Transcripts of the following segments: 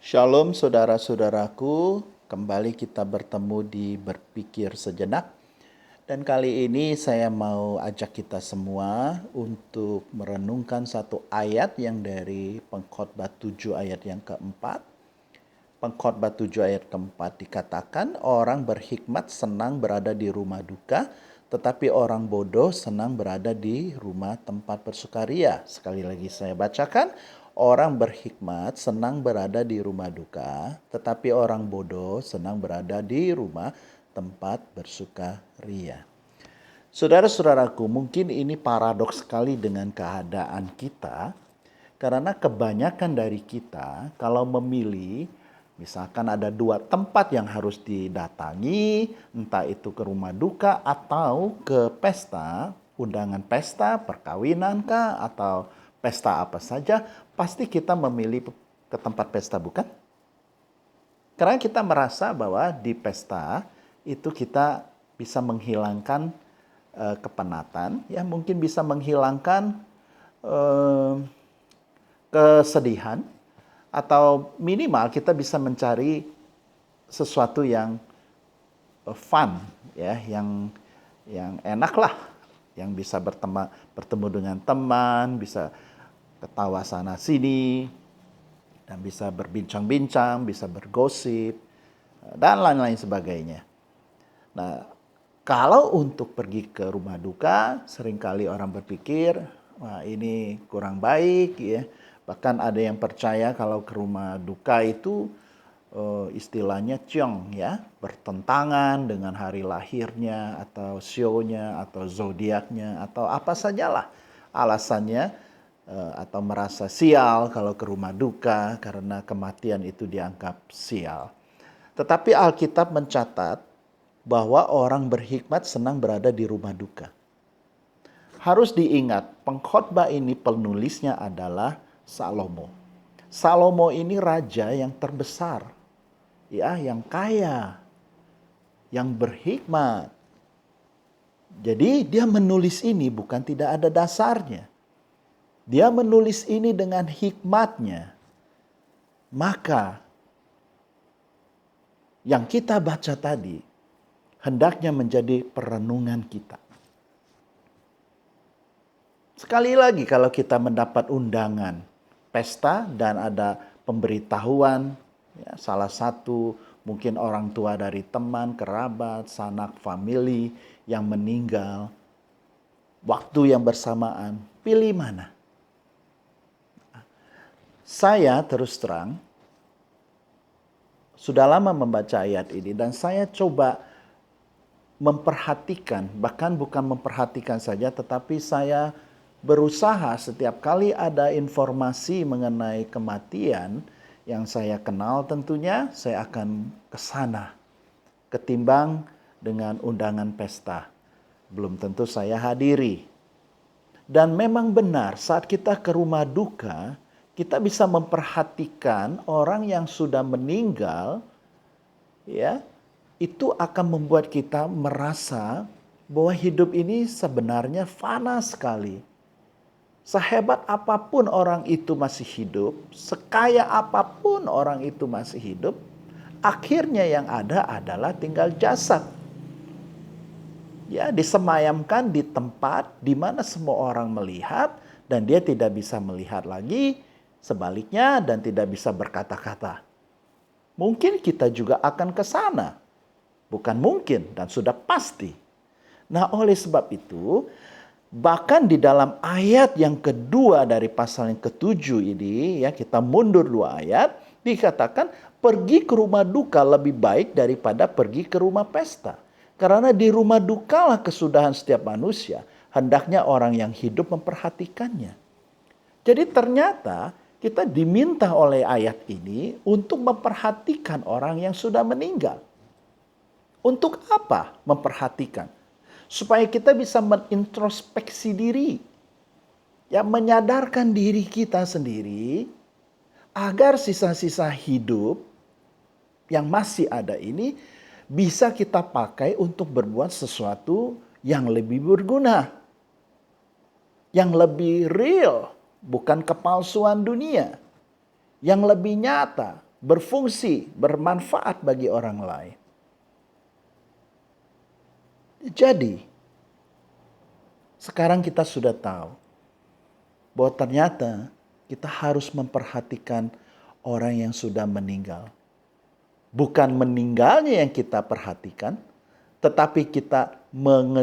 Shalom saudara-saudaraku, kembali kita bertemu di Berpikir Sejenak. Dan kali ini saya mau ajak kita semua untuk merenungkan satu ayat yang dari Pengkhotbah 7 ayat yang keempat. Pengkhotbah 7 ayat keempat dikatakan, orang berhikmat senang berada di rumah duka, tetapi orang bodoh senang berada di rumah tempat bersukaria. Sekali lagi saya bacakan, orang berhikmat senang berada di rumah duka, tetapi orang bodoh senang berada di rumah tempat bersukaria. Saudara-saudaraku, mungkin ini paradoks sekali dengan keadaan kita, karena kebanyakan dari kita kalau memilih, misalkan ada dua tempat yang harus didatangi, entah itu ke rumah duka atau ke pesta, undangan pesta, perkawinan kah, atau pesta apa saja, pasti kita memilih ke tempat pesta, bukan? Karena kita merasa bahwa di pesta itu kita bisa menghilangkan kepenatan, ya mungkin bisa menghilangkan kesedihan, atau minimal kita bisa mencari sesuatu yang fun, ya, yang enak lah, yang bisa bertemu dengan teman, bisa ketawa sana sini, dan bisa berbincang-bincang, bisa bergosip, dan lain-lain sebagainya. Nah, kalau untuk pergi ke rumah duka, seringkali orang berpikir, wah ini kurang baik ya. Bahkan ada yang percaya kalau ke rumah duka itu istilahnya ciong ya, bertentangan dengan hari lahirnya atau sionya atau zodiaknya atau apa sajalah alasannya, atau merasa sial kalau ke rumah duka karena kematian itu dianggap sial. Tetapi Alkitab mencatat bahwa orang berhikmat senang berada di rumah duka. Harus diingat, pengkhotbah ini penulisnya adalah Salomo. Salomo ini raja yang terbesar, ya, yang kaya, yang berhikmat. Jadi dia menulis ini bukan tidak ada dasarnya. Dia menulis ini dengan hikmatnya. Maka yang kita baca tadi hendaknya menjadi perenungan kita. Sekali lagi kalau kita mendapat undangan pesta dan ada pemberitahuan, ya, salah satu mungkin orang tua dari teman, kerabat, sanak famili yang meninggal, waktu yang bersamaan, pilih mana? Saya terus terang sudah lama membaca ayat ini dan saya coba memperhatikan, bahkan bukan memperhatikan saja, tetapi saya berusaha setiap kali ada informasi mengenai kematian yang saya kenal, tentunya saya akan ke sana ketimbang dengan undangan pesta. Belum tentu saya hadiri. Dan memang benar saat kita ke rumah duka, kita bisa memperhatikan orang yang sudah meninggal, ya, itu akan membuat kita merasa bahwa hidup ini sebenarnya fana sekali. Sehebat apapun orang itu masih hidup, sekaya apapun orang itu masih hidup, akhirnya yang ada adalah tinggal jasad. Ya, disemayamkan di tempat di mana semua orang melihat dan dia tidak bisa melihat lagi, sebaliknya dan tidak bisa berkata-kata. Mungkin kita juga akan ke sana. Bukan mungkin dan sudah pasti. Nah, oleh sebab itu, bahkan di dalam ayat yang kedua dari pasal yang ketujuh ini, ya, kita mundur 2 ayat, dikatakan pergi ke rumah duka lebih baik daripada pergi ke rumah pesta. Karena di rumah dukalah kesudahan setiap manusia, hendaknya orang yang hidup memperhatikannya. Jadi ternyata kita diminta oleh ayat ini untuk memperhatikan orang yang sudah meninggal. Untuk apa memperhatikan? Supaya kita bisa menintrospeksi diri. Ya, menyadarkan diri kita sendiri agar sisa-sisa hidup yang masih ada ini bisa kita pakai untuk berbuat sesuatu yang lebih berguna. Yang lebih real, bukan kepalsuan dunia. Yang lebih nyata, berfungsi, bermanfaat bagi orang lain. Jadi, sekarang kita sudah tahu bahwa ternyata kita harus memperhatikan orang yang sudah meninggal. Bukan meninggalnya yang kita perhatikan, tetapi kita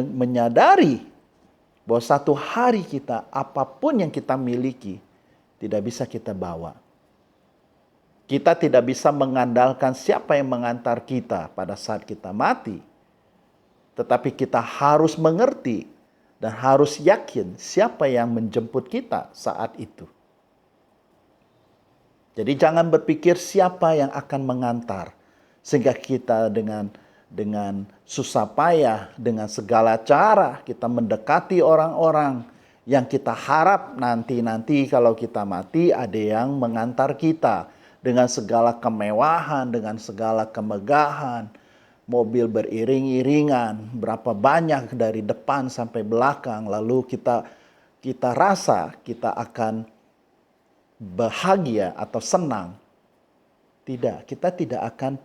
menyadari bahwa satu hari kita, apapun yang kita miliki, tidak bisa kita bawa. Kita tidak bisa mengandalkan siapa yang mengantar kita pada saat kita mati. Tetapi kita harus mengerti dan harus yakin siapa yang menjemput kita saat itu. Jadi jangan berpikir siapa yang akan mengantar. Sehingga kita dengan susah payah, dengan segala cara kita mendekati orang-orang yang kita harap nanti kalau kita mati ada yang mengantar kita. Dengan segala kemewahan, dengan segala kemegahan. Mobil beriring-iringan, berapa banyak dari depan sampai belakang, lalu kita rasa kita akan bahagia atau senang. Tidak, kita tidak akan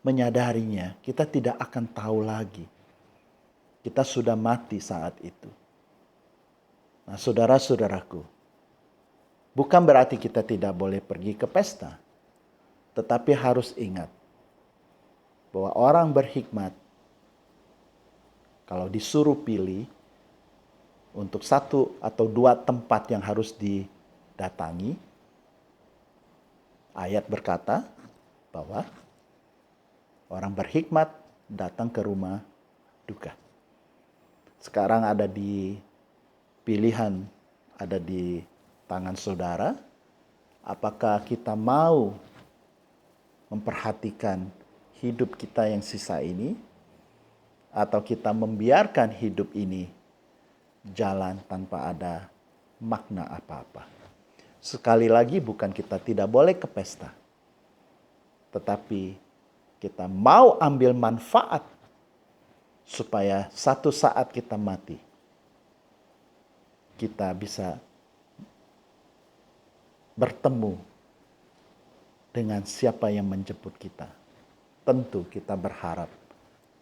menyadarinya, kita tidak akan tahu lagi. Kita sudah mati saat itu. Nah, saudara-saudaraku, bukan berarti kita tidak boleh pergi ke pesta. Tetapi harus ingat bahwa orang berhikmat kalau disuruh pilih untuk satu atau dua tempat yang harus didatangi, ayat berkata bahwa orang berhikmat datang ke rumah duka. Sekarang ada di pilihan, ada di tangan saudara. Apakah kita mau memperhatikan hidup kita yang sisa ini, atau kita membiarkan hidup ini jalan tanpa ada makna apa-apa. Sekali lagi, bukan kita tidak boleh ke pesta, tetapi kita mau ambil manfaat supaya satu saat kita mati, kita bisa bertemu dengan siapa yang menjemput kita. Tentu kita berharap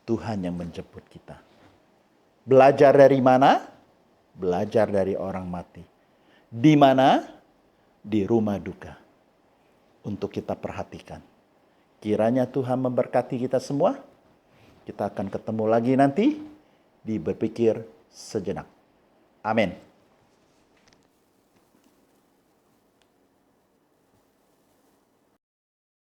Tuhan yang menjemput kita. Belajar dari mana? Belajar dari orang mati. Di mana? Di rumah duka. Untuk kita perhatikan. Kiranya Tuhan memberkati kita semua. Kita akan ketemu lagi nanti di Berpikir Sejenak. Amin.